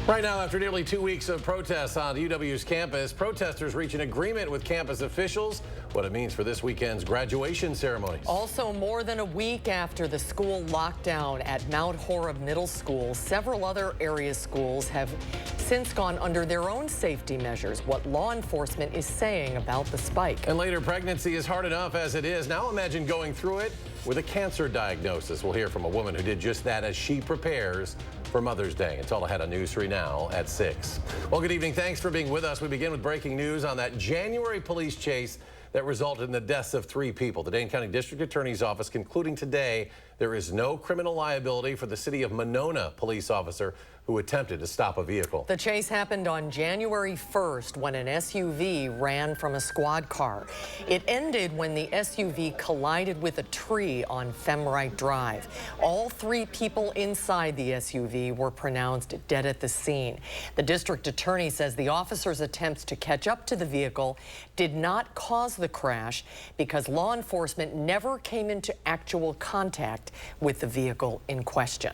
Right now, after nearly 2 weeks of protests on UW's campus, protesters reach an agreement with campus officials what it means for this weekend's graduation ceremonies. Also, more than a week after the school lockdown at Mount Horeb Middle School, several other area schools have since gone under their own safety measures. What law enforcement is saying about the spike. And later, pregnancy is hard enough as it is. Now imagine going through it with a cancer diagnosis. We'll hear from a woman who did just that as she prepares for Mother's Day. It's all ahead on News 3 Now at 6. Well, good evening. Thanks for being with us. We begin with breaking news on that January police chase that resulted in the deaths of 3 people. The Dane County District Attorney's Office concluding today there is no criminal liability for the city of Monona police officer who attempted to stop a vehicle. The chase happened on January 1st when an SUV ran from a squad car. It ended when the SUV collided with a tree on Femright Drive. All 3 people inside the SUV were pronounced dead at the scene. The district attorney says the officer's attempts to catch up to the vehicle did not cause the crash because law enforcement never came into actual contact with the vehicle in question.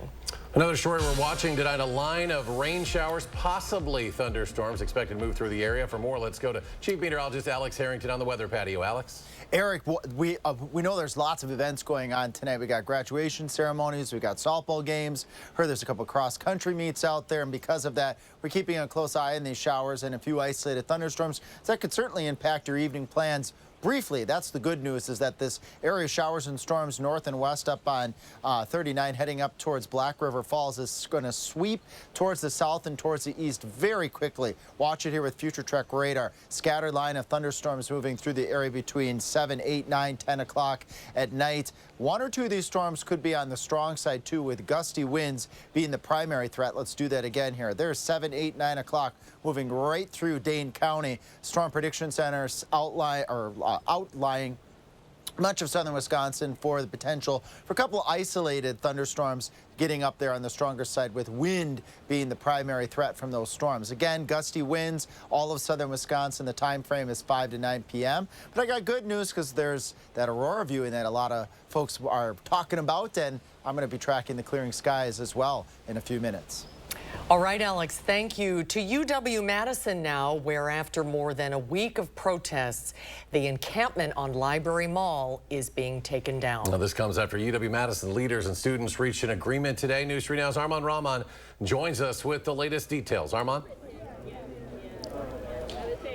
Another story we're watching tonight, a line of rain showers, possibly thunderstorms expected to move through the area. For more, let's go to Chief Meteorologist Alex Harrington on the weather patio. Alex? Eric, we know there's lots of events going on tonight. We got graduation ceremonies, we got softball games. Heard there's a couple cross-country meets out there, and because of that, we're keeping a close eye on these showers and a few isolated thunderstorms. So that could certainly impact your evening plans. Briefly, that's the good news, is that this area of showers and storms north and west up on 39 heading up towards Black River Falls is going to sweep towards the south and towards the east very quickly. Watch it here with Future Trek radar. Scattered line of thunderstorms moving through the area between 7, 8, 9, 10 o'clock at night. 1 or 2 of these storms could be on the strong side too, with gusty winds being the primary threat. Let's do that again here. There's 7, 8, 9 o'clock moving right through Dane County. Storm Prediction Center's outlying much of southern Wisconsin for the potential for a couple of isolated thunderstorms getting up there on the stronger side, with wind being the primary threat from those storms. Again, gusty winds all of southern Wisconsin. The time frame is 5 to 9 p.m. But I got good news because there's that aurora viewing that a lot of folks are talking about, and I'm going to be tracking the clearing skies as well in a few minutes. All right, Alex, thank you. To UW-Madison now, where after more than a week of protests, the encampment on Library Mall is being taken down. Now, this comes after UW-Madison leaders and students reached an agreement today. News 3 Now's Armand Rahman joins us with the latest details. Armand?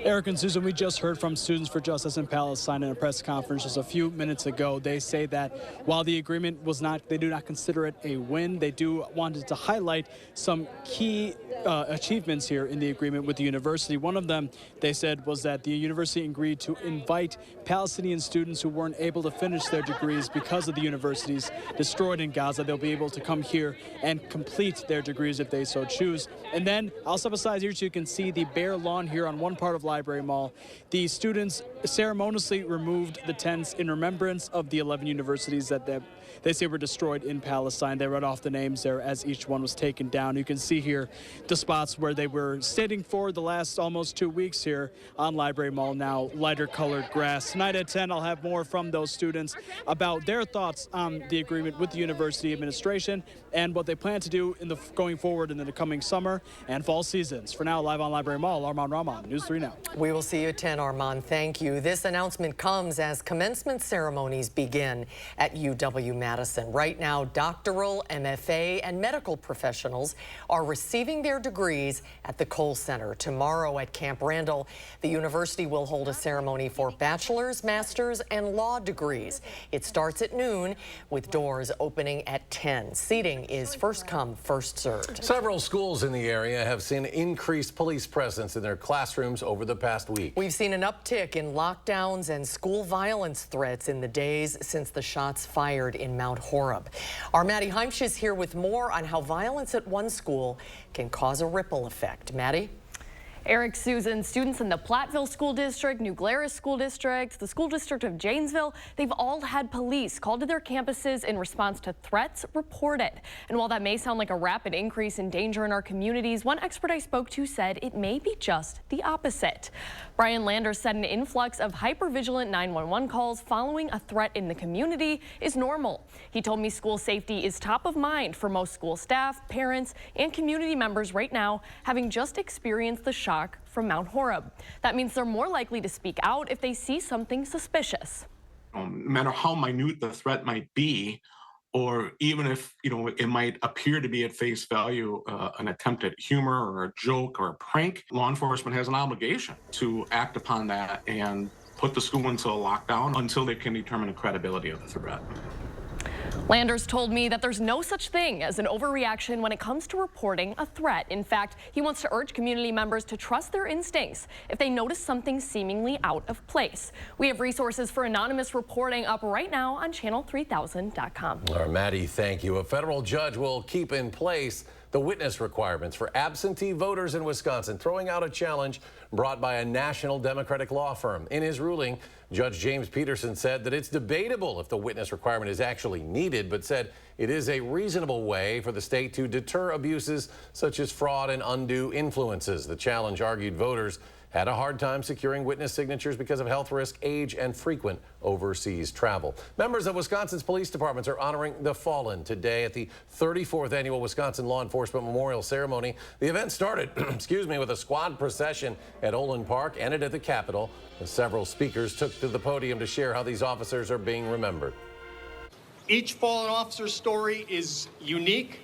Eric and Susan, we just heard from Students for Justice in Palestine in a press conference just a few minutes ago. They say that while the agreement was not, they do not consider it a win. They do wanted to highlight some key achievements here in the agreement with the university. One of them, they said, was that the university agreed to invite Palestinian students who weren't able to finish their degrees because of the universities destroyed in Gaza. They'll be able to come here and complete their degrees if they so choose. And then I'll step aside here so you can see the bare lawn here on one part of Library Mall. The students ceremoniously removed the tents in remembrance of the 11 universities that they say were destroyed in Palestine. They read off the names there as each one was taken down. You can see here the spots where they were sitting for the last almost 2 weeks here on Library Mall, now lighter colored grass. Tonight at 10, I'll have more from those students about their thoughts on the agreement with the university administration and what they plan to do in the going forward in the coming summer and fall seasons. For now, live on Library Mall, Armand Rahman, News 3 Now. We will see you at 10, Armand. Thank you. This announcement comes as commencement ceremonies begin at UW-Madison. Right now, doctoral, MFA, and medical professionals are receiving their degrees at the Cole Center. Tomorrow at Camp Randall, the university will hold a ceremony for bachelor's, master's, and law degrees. It starts at noon with doors opening at 10. Seating is first come, first served. Several schools in the area have seen increased police presence in their classrooms over the past week. We've seen an uptick in lockdowns and school violence threats in the days since the shots fired in Mount Horeb. Our Maddie Heimsch is here with more on how violence at one school can cause a ripple effect. Maddie? Eric, Susan, students in the Platteville School District, New Glarus School District, the School District of Janesville, they've all had police called to their campuses in response to threats reported. And while that may sound like a rapid increase in danger in our communities, one expert I spoke to said it may be just the opposite. Brian Landers said an influx of hypervigilant 911 calls following a threat in the community is normal. He told me school safety is top of mind for most school staff, parents, and community members right now, having just experienced the shock from Mount Horeb. That means they're more likely to speak out if they see something suspicious. No matter how minute the threat might be, or even if it might appear to be at face value an attempt at humor or a joke or a prank, law enforcement has an obligation to act upon that and put the school into a lockdown until they can determine the credibility of the threat. Landers told me that there's no such thing as an overreaction when it comes to reporting a threat. In fact, he wants to urge community members to trust their instincts if they notice something seemingly out of place. We have resources for anonymous reporting up right now on channel3000.com. All right, Maddie, thank you. A federal judge will keep in place the witness requirements for absentee voters in Wisconsin, throwing out a challenge brought by a national Democratic law firm. In his ruling, Judge James Peterson said that it's debatable if the witness requirement is actually needed, but said it is a reasonable way for the state to deter abuses such as fraud and undue influences. The challenge argued voters had a hard time securing witness signatures because of health risk, age, and frequent overseas travel. Members of Wisconsin's police departments are honoring the fallen today at the 34th annual Wisconsin Law Enforcement Memorial Ceremony. The event started, with a squad procession at Olin Park, ended at the Capitol. Several speakers took to the podium to share how these officers are being remembered. Each fallen officer's story is unique,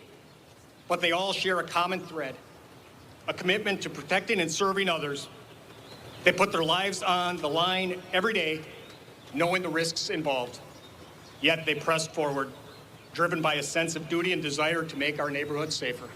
but they all share a common thread, a commitment to protecting and serving others. They put their lives on the line every day, knowing the risks involved. Yet they pressed forward, driven by a sense of duty and desire to make our neighborhoods safer.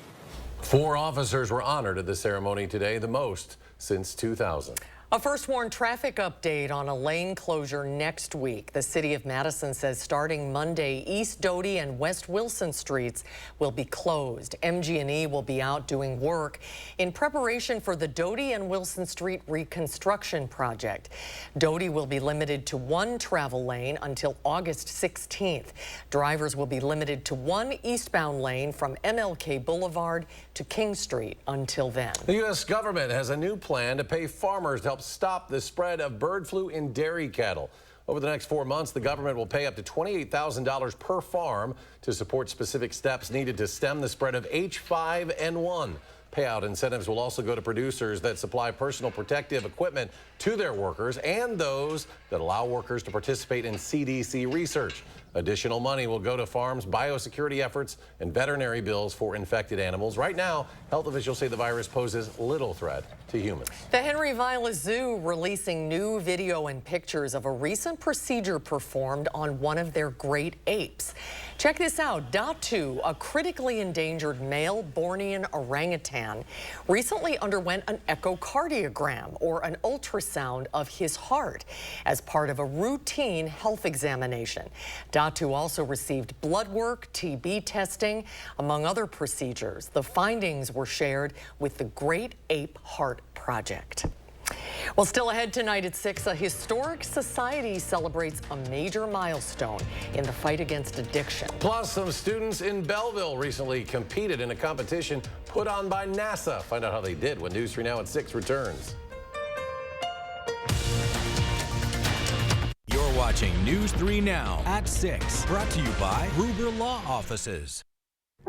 4 officers were honored at the ceremony today, the most since 2000. A first warn traffic update on a lane closure next week. The city of Madison says starting Monday, East Doty and West Wilson streets will be closed. MG&E will be out doing work in preparation for the Doty and Wilson Street reconstruction project. Doty will be limited to 1 travel lane until August 16th. Drivers will be limited to 1 eastbound lane from MLK Boulevard to King Street until then. The U.S. government has a new plan to pay farmers to help stop the spread of bird flu in dairy cattle. Over the next 4 months, the government will pay up to $28,000 per farm to support specific steps needed to stem the spread of H5N1. Payout incentives will also go to producers that supply personal protective equipment to their workers and those that allow workers to participate in CDC research. Additional money will go to farms' biosecurity efforts and veterinary bills for infected animals. Right now, health officials say the virus poses little threat to humans. The Henry Vilas Zoo releasing new video and pictures of a recent procedure performed on one of their great apes. Check this out. Datu, a critically endangered male Bornean orangutan, recently underwent an echocardiogram, or an ultrasound of his heart, as part of a routine health examination. Datu also received blood work, TB testing, among other procedures. The findings were shared with the Great Ape Heart Project. Well, still ahead tonight at 6, a historic society celebrates a major milestone in the fight against addiction. Plus, some students in Belleville recently competed in a competition put on by NASA. Find out how they did when News 3 Now at 6 returns. You're watching News 3 Now at 6, brought to you by Gruber Law Offices.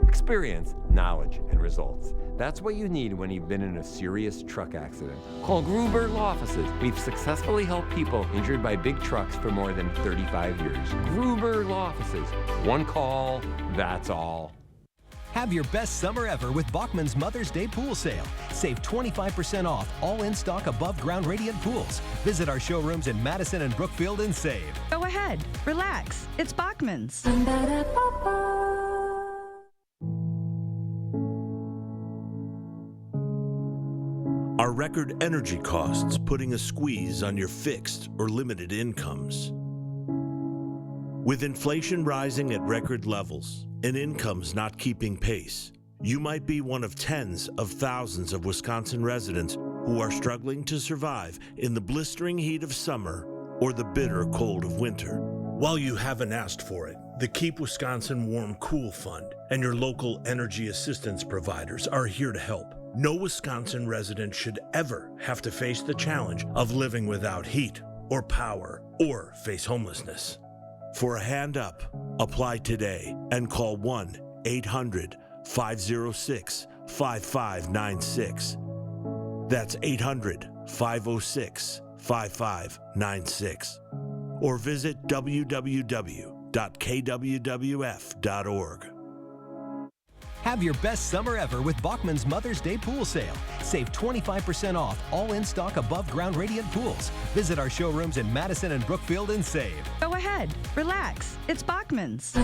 Experience, knowledge, and results. That's what you need when you've been in a serious truck accident. Call Gruber Law Offices. We've successfully helped people injured by big trucks for more than 35 years. Gruber Law Offices. One call, that's all. Have your best summer ever with Bachman's Mother's Day Pool Sale. Save 25% off all in-stock above-ground radiant pools. Visit our showrooms in Madison and Brookfield and save. Go ahead. Relax. It's Bachman's. Are record energy costs putting a squeeze on your fixed or limited incomes? With inflation rising at record levels and incomes not keeping pace, you might be one of tens of thousands of Wisconsin residents who are struggling to survive in the blistering heat of summer or the bitter cold of winter. While you haven't asked for it, the Keep Wisconsin Warm Cool Fund and your local energy assistance providers are here to help. No Wisconsin resident should ever have to face the challenge of living without heat or power or face homelessness. For a hand up, apply today and call 1-800-506-5596. That's 800-506-5596. Or visit www.kwwf.org. Have your best summer ever with Bachman's Mother's Day Pool Sale. Save 25% off all in-stock above-ground radiant pools. Visit our showrooms in Madison and Brookfield and save. Go ahead, relax. It's Bachman's.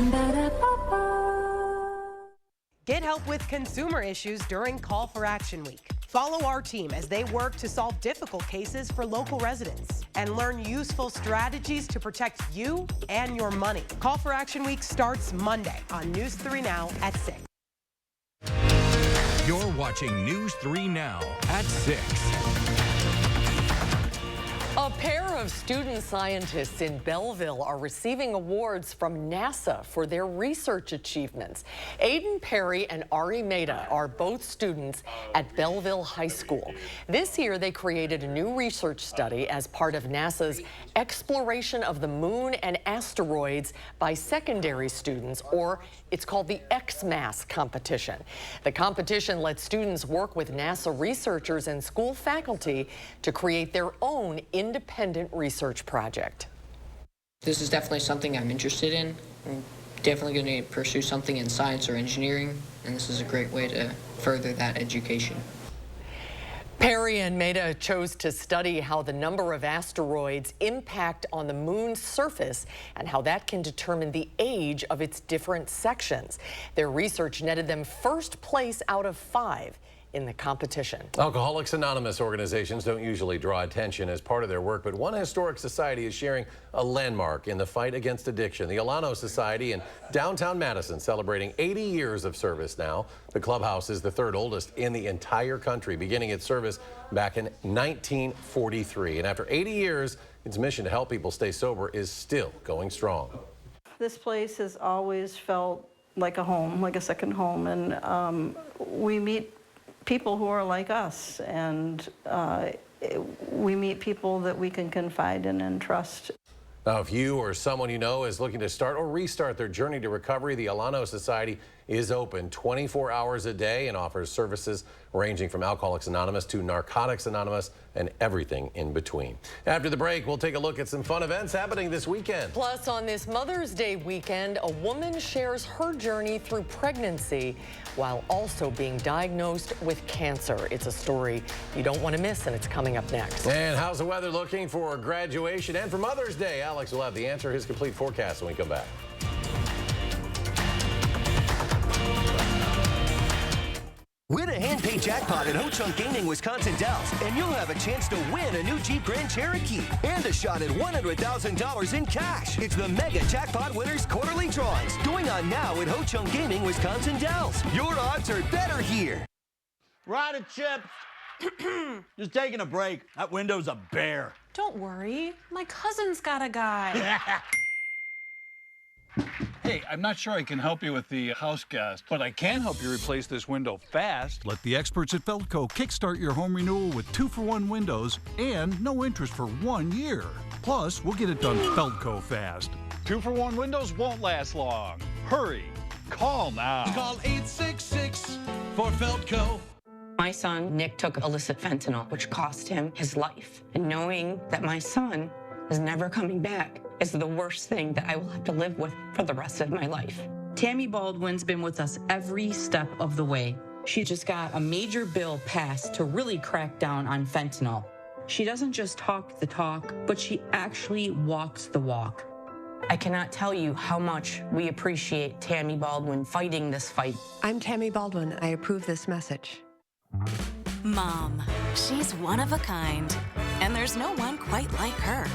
Get help with consumer issues during Call for Action Week. Follow our team as they work to solve difficult cases for local residents and learn useful strategies to protect you and your money. Call for Action Week starts Monday on News 3 Now at 6. You're watching News 3 Now at 6. A pair of student scientists in Belleville are receiving awards from NASA for their research achievements. Aiden Perry and Ari Mehta are both students at Belleville High School. This year, they created a new research study as part of NASA's exploration of the moon and asteroids by secondary students, or it's called the XMASS competition. The competition lets students work with NASA researchers and school faculty to create their own independent research project. This is definitely something I'm interested in. I'm definitely going to pursue something in science or engineering, and this is a great way to further that education. Perry and Mehta chose to study how the number of asteroids impact on the moon's surface and how that can determine the age of its different sections. Their research netted them first place out of 5 in the competition. Alcoholics Anonymous organizations don't usually draw attention as part of their work, but one historic society is sharing a landmark in the fight against addiction. The Alano Society in downtown Madison, celebrating 80 years of service now. The clubhouse is the 3rd oldest in the entire country, beginning its service back in 1943. And after 80 years, its mission to help people stay sober is still going strong. This place has always felt like a home, like a second home, and we meet people who are like us, and we meet people that we can confide in and trust. Now, if you or someone you know is looking to start or restart their journey to recovery, the Alano Society is open 24 hours a day and offers services ranging from Alcoholics Anonymous to Narcotics Anonymous and everything in between. After the break, we'll take a look at some fun events happening this weekend. Plus, on this Mother's Day weekend, a woman shares her journey through pregnancy while also being diagnosed with cancer. It's a story you don't want to miss, and it's coming up next. And how's the weather looking for graduation and for Mother's Day? Alex will have the answer, his complete forecast when we come back. Win a hand-paid jackpot at Ho-Chunk Gaming Wisconsin Dells, and you'll have a chance to win a new Jeep Grand Cherokee and a shot at $100,000 in cash. It's the Mega Jackpot Winners Quarterly Drawings going on now at Ho-Chunk Gaming Wisconsin Dells. Your odds are better here. Rider Chips. Just taking a break. That window's a bear. Don't worry. My cousin's got a guy. Hey, I'm not sure I can help you with the house gas, but I can help you replace this window fast. Let the experts at Feldco kickstart your home renewal with 2-for-1 windows and no interest for 1 year. Plus, we'll get it done Feldco fast. 2-for-1 windows won't last long. Hurry. Call now. Call 866 for Feldco. My son, Nick, took illicit fentanyl, which cost him his life. And knowing that my son is never coming back is the worst thing that I will have to live with for the rest of my life. Tammy Baldwin's been with us every step of the way. She just got a major bill passed to really crack down on fentanyl. She doesn't just talk the talk, but she actually walks the walk. I cannot tell you how much we appreciate Tammy Baldwin fighting this fight. I'm Tammy Baldwin. I approve this message. Mom, she's one of a kind, and there's no one quite like her.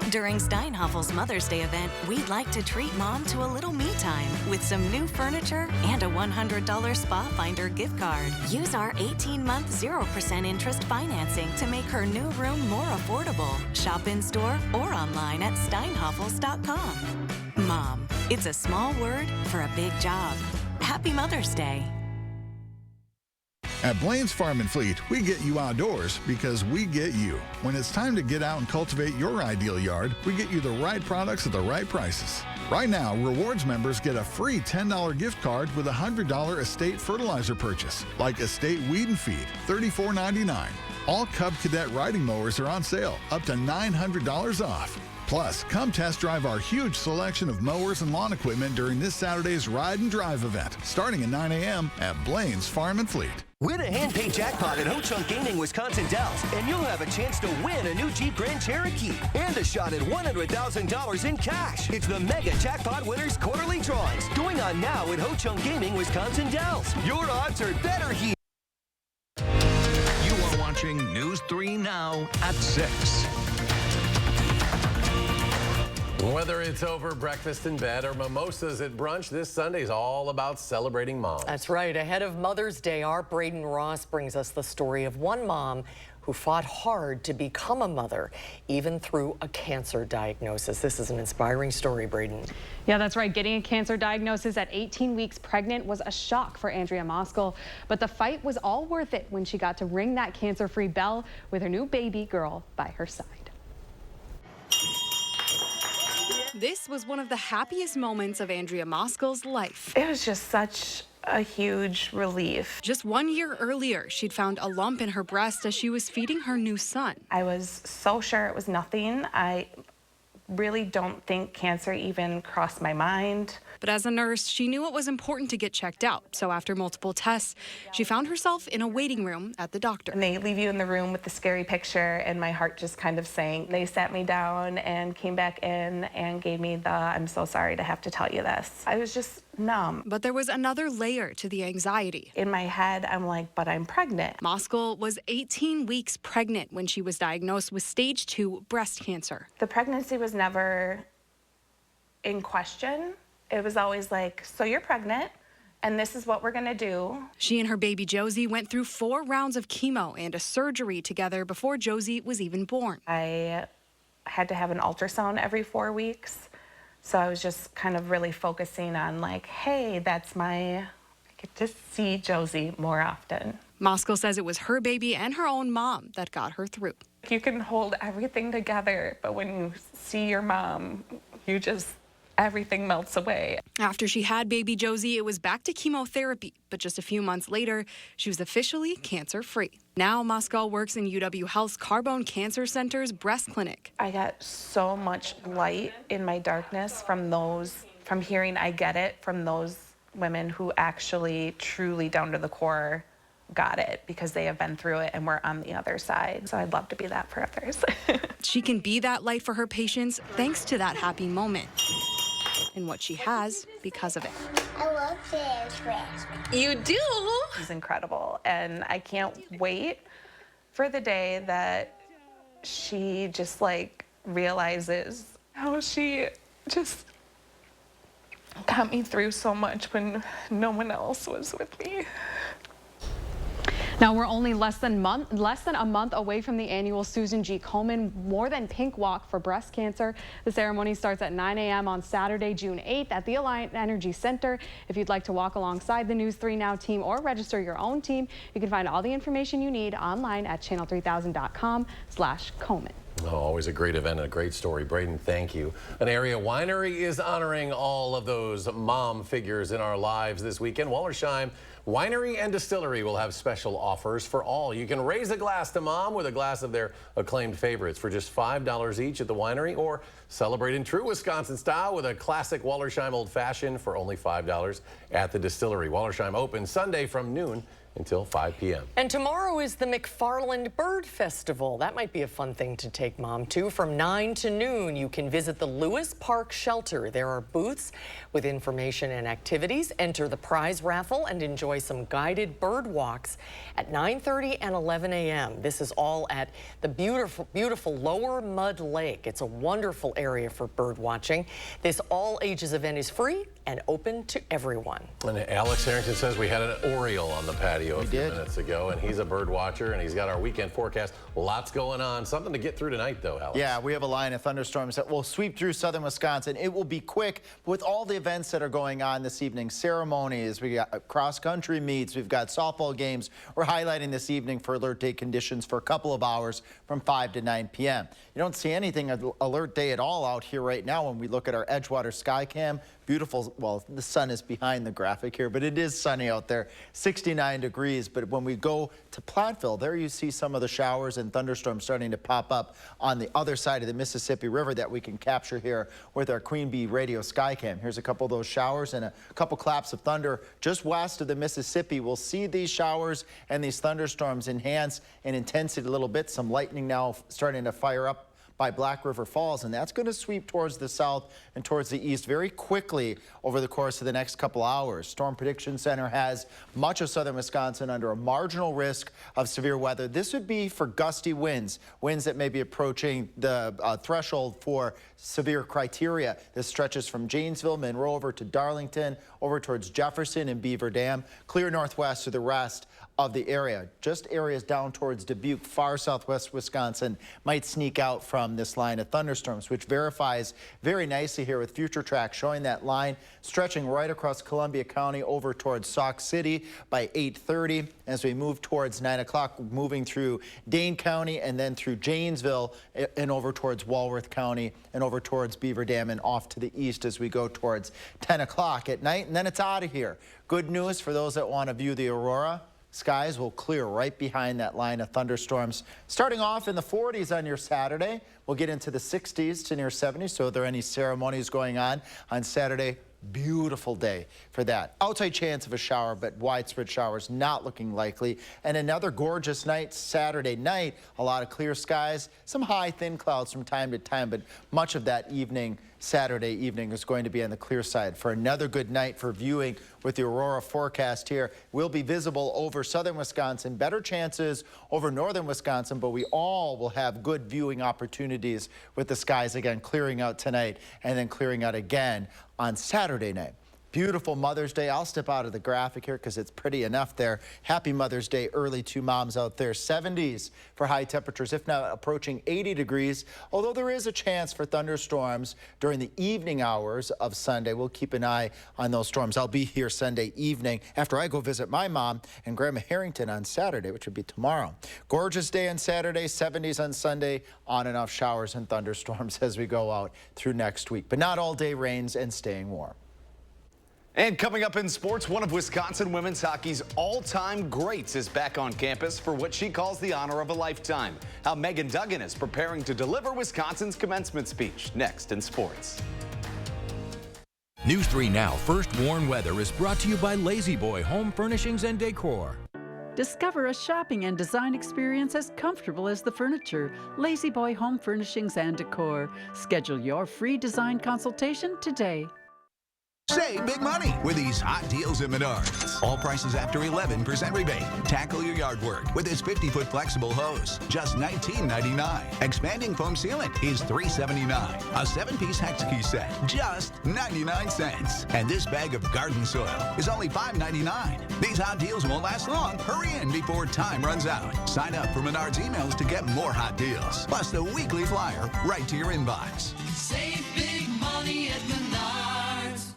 During Steinhoffel's Mother's Day event, we'd like to treat Mom to a little me time with some new furniture and a $100 Spa Finder gift card. Use our 18-month 0% interest financing to make her new room more affordable. Shop in-store or online at steinhoffels.com. Mom, it's a small word for a big job. Happy Mother's Day. At Blaine's Farm and Fleet, we get you outdoors because we get you. When it's time to get out and cultivate your ideal yard, we get you the right products at the right prices. Right now, Rewards members get a free $10 gift card with a $100 Estate fertilizer purchase, like Estate Weed and Feed, $34.99. All Cub Cadet riding mowers are on sale, up to $900 off. Plus, come test drive our huge selection of mowers and lawn equipment during this Saturday's Ride and Drive event, starting at 9 a.m. at Blaine's Farm and Fleet. Win a hand-paid jackpot at Ho-Chunk Gaming, Wisconsin Dells, and you'll have a chance to win a new Jeep Grand Cherokee and a shot at $100,000 in cash. It's the Mega Jackpot Winners Quarterly Drawings going on now at Ho-Chunk Gaming, Wisconsin Dells. Your odds are better here. You are watching News 3 Now at 6. Whether it's over breakfast in bed or mimosas at brunch, this Sunday is all about celebrating moms. That's right. Ahead of Mother's Day, our Braden Ross brings us the story of one mom who fought hard to become a mother, even through a cancer diagnosis. This is an inspiring story, Braden. Yeah, that's right. Getting a cancer diagnosis at 18 weeks pregnant was a shock for Andrea Moskal, but the fight was all worth it when she got to ring that cancer-free bell with her new baby girl by her side. This was one of the happiest moments of Andrea Moskal's life. It was just such a huge relief. Just 1 year earlier, she'd found a lump in her breast as she was feeding her new son. I was so sure it was nothing. I really don't think cancer even crossed my mind. But as a nurse, she knew it was important to get checked out. So after multiple tests, she found herself in a waiting room at the doctor. And they leave you in the room with the scary picture, and my heart just kind of sank. They sat me down and came back in and gave me the, "I'm so sorry to have to tell you this." I was just numb. But there was another layer to the anxiety. In my head, I'm like, but I'm pregnant. Moskal was 18 weeks pregnant when she was diagnosed with stage 2 breast cancer. The pregnancy was never in question. It was always like, so you're pregnant, and this is what we're gonna do. She and her baby Josie went through 4 rounds of chemo and a surgery together before Josie was even born. I had to have an ultrasound every 4 weeks, so I was just kind of really focusing on like, hey, I get to see Josie more often. Moskal says it was her baby and her own mom that got her through. You can hold everything together, but when you see your mom, everything melts away. After she had baby Josie, it was back to chemotherapy, but just a few months later, she was officially cancer-free. Now, Moskal works in UW Health's Carbone Cancer Center's breast clinic. I got so much light in my darkness from hearing I get it from those women who actually, truly down to the core, got it because they have been through it and we're on the other side. So I'd love to be that for others. She can be that light for her patients thanks to that happy moment. And what she has because of it. I love this risk. You do? It's incredible. And I can't wait for the day that she just realizes how she just got me through so much when no one else was with me. Now, we're only less than a month away from the annual Susan G. Komen More Than Pink Walk for Breast Cancer. The ceremony starts at 9 a.m. on Saturday, June 8th at the Alliant Energy Center. If you'd like to walk alongside the News 3 Now team or register your own team, you can find all the information you need online at channel3000.com/Komen. Oh, always a great event and a great story. Braden, thank you. An area winery is honoring all of those mom figures in our lives this weekend. Wallersheim Winery and Distillery will have special offers for all. You can raise a glass to mom with a glass of their acclaimed favorites for just $5 each at the winery, or celebrate in true Wisconsin style with a classic Wallersheim Old Fashioned for only $5 at the distillery. Wallersheim opens Sunday from noon until 5 p.m. And tomorrow is the McFarland Bird Festival. That might be a fun thing to take Mom to. From 9 to noon, you can visit the Lewis Park Shelter. There are booths with information and activities. Enter the prize raffle and enjoy some guided bird walks at 9:30 and 11 a.m. This is all at the beautiful Lower Mud Lake. It's a wonderful area for bird watching. This all ages event is free and open to everyone. And Alex Harrington says we had an Oriole on the patio a few minutes ago, and he's a bird watcher, and he's got our weekend forecast. Lots going on. Something to get through tonight, though, Alex. Yeah, we have a line of thunderstorms that will sweep through southern Wisconsin. It will be quick with all the events that are going on this evening. Ceremonies, we got cross-country meets, we've got softball games. We're highlighting this evening for alert day conditions for a couple of hours from 5 to 9 p.m. You don't see anything alert day at all out here right now when we look at our Edgewater sky cam. Beautiful, well, the sun is behind the graphic here, but it is sunny out there, 69 degrees. But when we go to Platteville, there you see some of the showers and thunderstorms starting to pop up on the other side of the Mississippi River that we can capture here with our Queen Bee radio skycam. Here's a couple of those showers and a couple claps of thunder just west of the Mississippi. We'll see these showers and these thunderstorms enhance in intensity a little bit. Some lightning now starting to fire up by Black River Falls, and that's going to sweep towards the south and towards the east very quickly over the course of the next couple hours. Storm Prediction Center has much of southern Wisconsin under a marginal risk of severe weather. This would be for gusty winds that may be approaching the threshold for severe criteria. This stretches from Janesville, Monroe over to Darlington, over towards Jefferson and Beaver Dam, clear northwest to the rest of the area. Just areas down towards Dubuque, far southwest Wisconsin might sneak out from this line of thunderstorms, which verifies very nicely here with Future Track showing that line stretching right across Columbia County over towards Sauk City by 8:30. As we move towards 9 o'clock, moving through Dane County and then through Janesville and over towards Walworth County and over towards Beaver Dam and off to the east as we go towards 10 o'clock at night, and then it's out of here. Good news for those that want to view the aurora. Skies will clear right behind that line of thunderstorms. Starting off in the 40s on your Saturday, we'll get into the 60s to near 70s. So if there are any ceremonies going on Saturday, beautiful day for that. Outside chance of a shower, but widespread showers not looking likely. And another gorgeous night Saturday night. A lot of clear skies, some high thin clouds from time to time, but much of that evening, Saturday evening, is going to be on the clear side for another good night for viewing with the aurora forecast here. Will be visible over southern Wisconsin, better chances over northern Wisconsin, but we all will have good viewing opportunities with the skies again clearing out tonight and then clearing out again on Saturday night. Beautiful Mother's Day. I'll step out of the graphic here because it's pretty enough there. Happy Mother's Day early to moms out there. 70s for high temperatures, if not approaching 80 degrees, although there is a chance for thunderstorms during the evening hours of Sunday. We'll keep an eye on those storms. I'll be here Sunday evening after I go visit my mom and Grandma Harrington on Saturday, which would be tomorrow. Gorgeous day on Saturday, 70s on Sunday, on and off showers and thunderstorms as we go out through next week. But not all day rains and staying warm. And coming up in sports, one of Wisconsin women's hockey's all-time greats is back on campus for what she calls the honor of a lifetime. How Megan Duggan is preparing to deliver Wisconsin's commencement speech. Next in sports. News 3 Now First Warn Weather is brought to you by Lazy Boy Home Furnishings and Decor. Discover a shopping and design experience as comfortable as the furniture. Lazy Boy Home Furnishings and Decor. Schedule your free design consultation today. Save big money with these hot deals at Menards. All prices after 11% rebate. Tackle your yard work with this 50-foot flexible hose, just $19.99. Expanding foam sealant is $3.79. A 7-piece Hexkey set, just 99 cents. And this bag of garden soil is only $5.99. These hot deals won't last long. Hurry in before time runs out. Sign up for Menards emails to get more hot deals. Plus the weekly flyer right to your inbox. Save big money at Menards.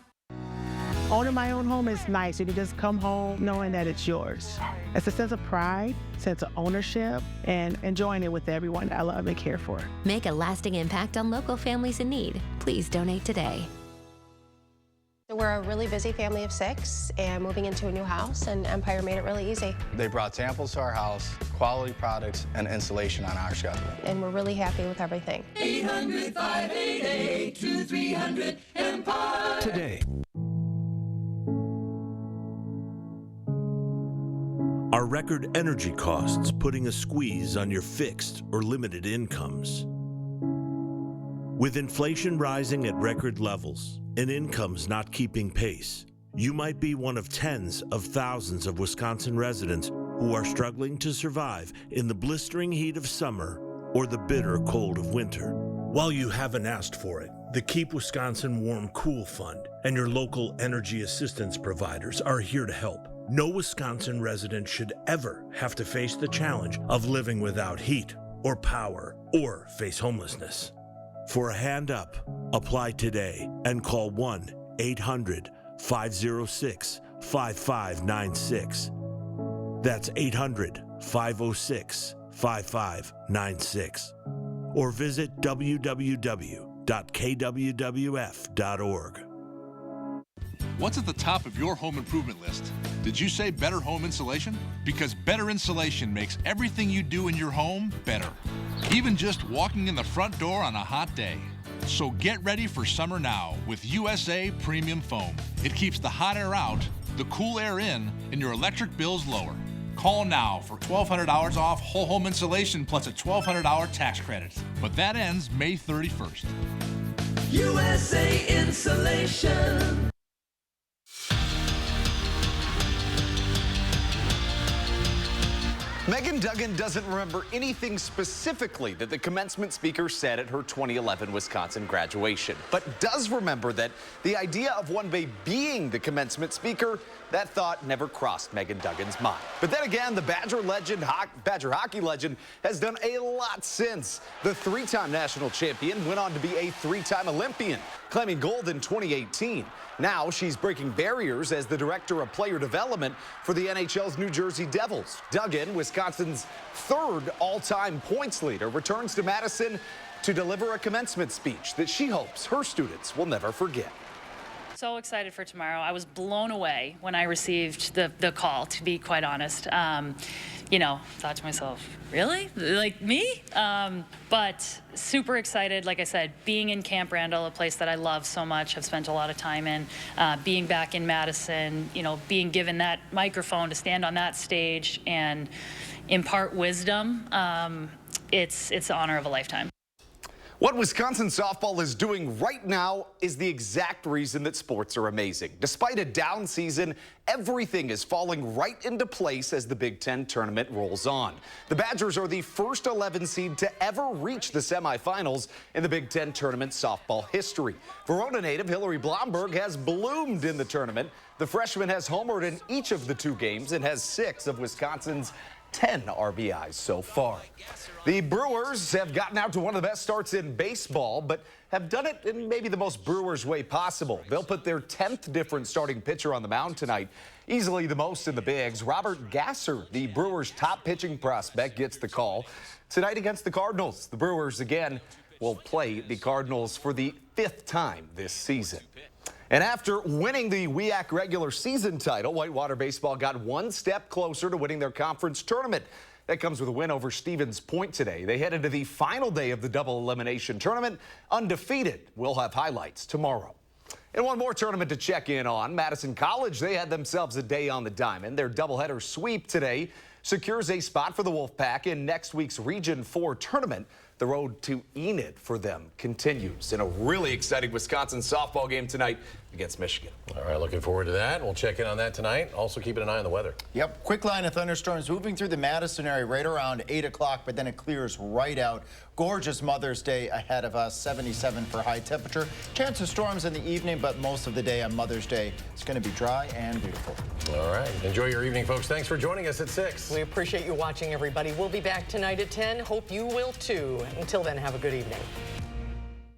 Owning my own home is nice. You can just come home knowing that it's yours. It's a sense of pride, sense of ownership, and enjoying it with everyone I love and care for. Make a lasting impact on local families in need. Please donate today. We're a really busy family of 6 and moving into a new house, and Empire made it really easy. They brought samples to our house, quality products, and installation on our schedule. And we're really happy with everything. 800-588-2300 Empire. Today. Are record energy costs putting a squeeze on your fixed or limited incomes? With inflation rising at record levels and incomes not keeping pace, you might be one of tens of thousands of Wisconsin residents who are struggling to survive in the blistering heat of summer or the bitter cold of winter. While you haven't asked for it, the Keep Wisconsin Warm Cool Fund and your local energy assistance providers are here to help. No Wisconsin resident should ever have to face the challenge of living without heat or power or face homelessness. For a hand up, apply today and call 1-800-506-5596. That's 800-506-5596. Or visit www.kwwf.org. What's at the top of your home improvement list? Did you say better home insulation? Because better insulation makes everything you do in your home better. Even just walking in the front door on a hot day. So get ready for summer now with USA Premium Foam. It keeps the hot air out, the cool air in, and your electric bills lower. Call now for $1,200 off whole home insulation plus a $1,200 tax credit. But that ends May 31st. USA Insulation. Megan Duggan doesn't remember anything specifically that the commencement speaker said at her 2011 Wisconsin graduation, but does remember that the idea of one day being the commencement speaker, that thought never crossed Megan Duggan's mind. But then again, the Badger hockey legend has done a lot since. The three-time national champion went on to be a three-time Olympian, claiming gold in 2018. Now she's breaking barriers as the director of player development for the NHL's New Jersey Devils. Duggan, Wisconsin's third all-time points leader, returns to Madison to deliver a commencement speech that she hopes her students will never forget. So excited for tomorrow. I was blown away when I received the call, to be quite honest. You know, thought to myself, really? Like me? But super excited, like I said, being in Camp Randall, a place that I love so much, have spent a lot of time in, being back in Madison, you know, being given that microphone to stand on that stage and impart wisdom, it's the honor of a lifetime. What Wisconsin softball is doing right now is the exact reason that sports are amazing. Despite a down season, everything is falling right into place as the Big Ten tournament rolls on. The Badgers are the first 11 seed to ever reach the semifinals in the Big Ten tournament softball history. Verona native Hillary Blomberg has bloomed in the tournament. The freshman has homered in each of the two games and has 6 of Wisconsin's 10 RBIs so far. The Brewers have gotten out to one of the best starts in baseball, but have done it in maybe the most Brewers way possible. They'll put their 10th different starting pitcher on the mound tonight, easily the most in the bigs. Robert Gasser, the Brewers' top pitching prospect, gets the call tonight against the Cardinals. The Brewers again will play the Cardinals for the 5th time this season. And after winning the WIAC regular season title, Whitewater Baseball got one step closer to winning their conference tournament. That comes with a win over Stevens Point today. They head into the final day of the double elimination tournament undefeated. We'll have highlights tomorrow. And one more tournament to check in on. Madison College, they had themselves a day on the diamond. Their doubleheader sweep today secures a spot for the Wolfpack in next week's Region 4 tournament. The road to Enid for them continues in a really exciting Wisconsin softball game tonight against Michigan. All right, looking forward to that. We'll check in on that tonight. Also keeping an eye on the weather. Yep, quick line of thunderstorms moving through the Madison area right around 8 o'clock, but then it clears right out. Gorgeous Mother's Day ahead of us, 77 for high temperature. Chance of storms in the evening, but most of the day on Mother's Day, it's going to be dry and beautiful. All right, enjoy your evening, folks. Thanks for joining us at 6. We appreciate you watching, everybody. We'll be back tonight at 10. Hope you will, too. Until then, have a good evening.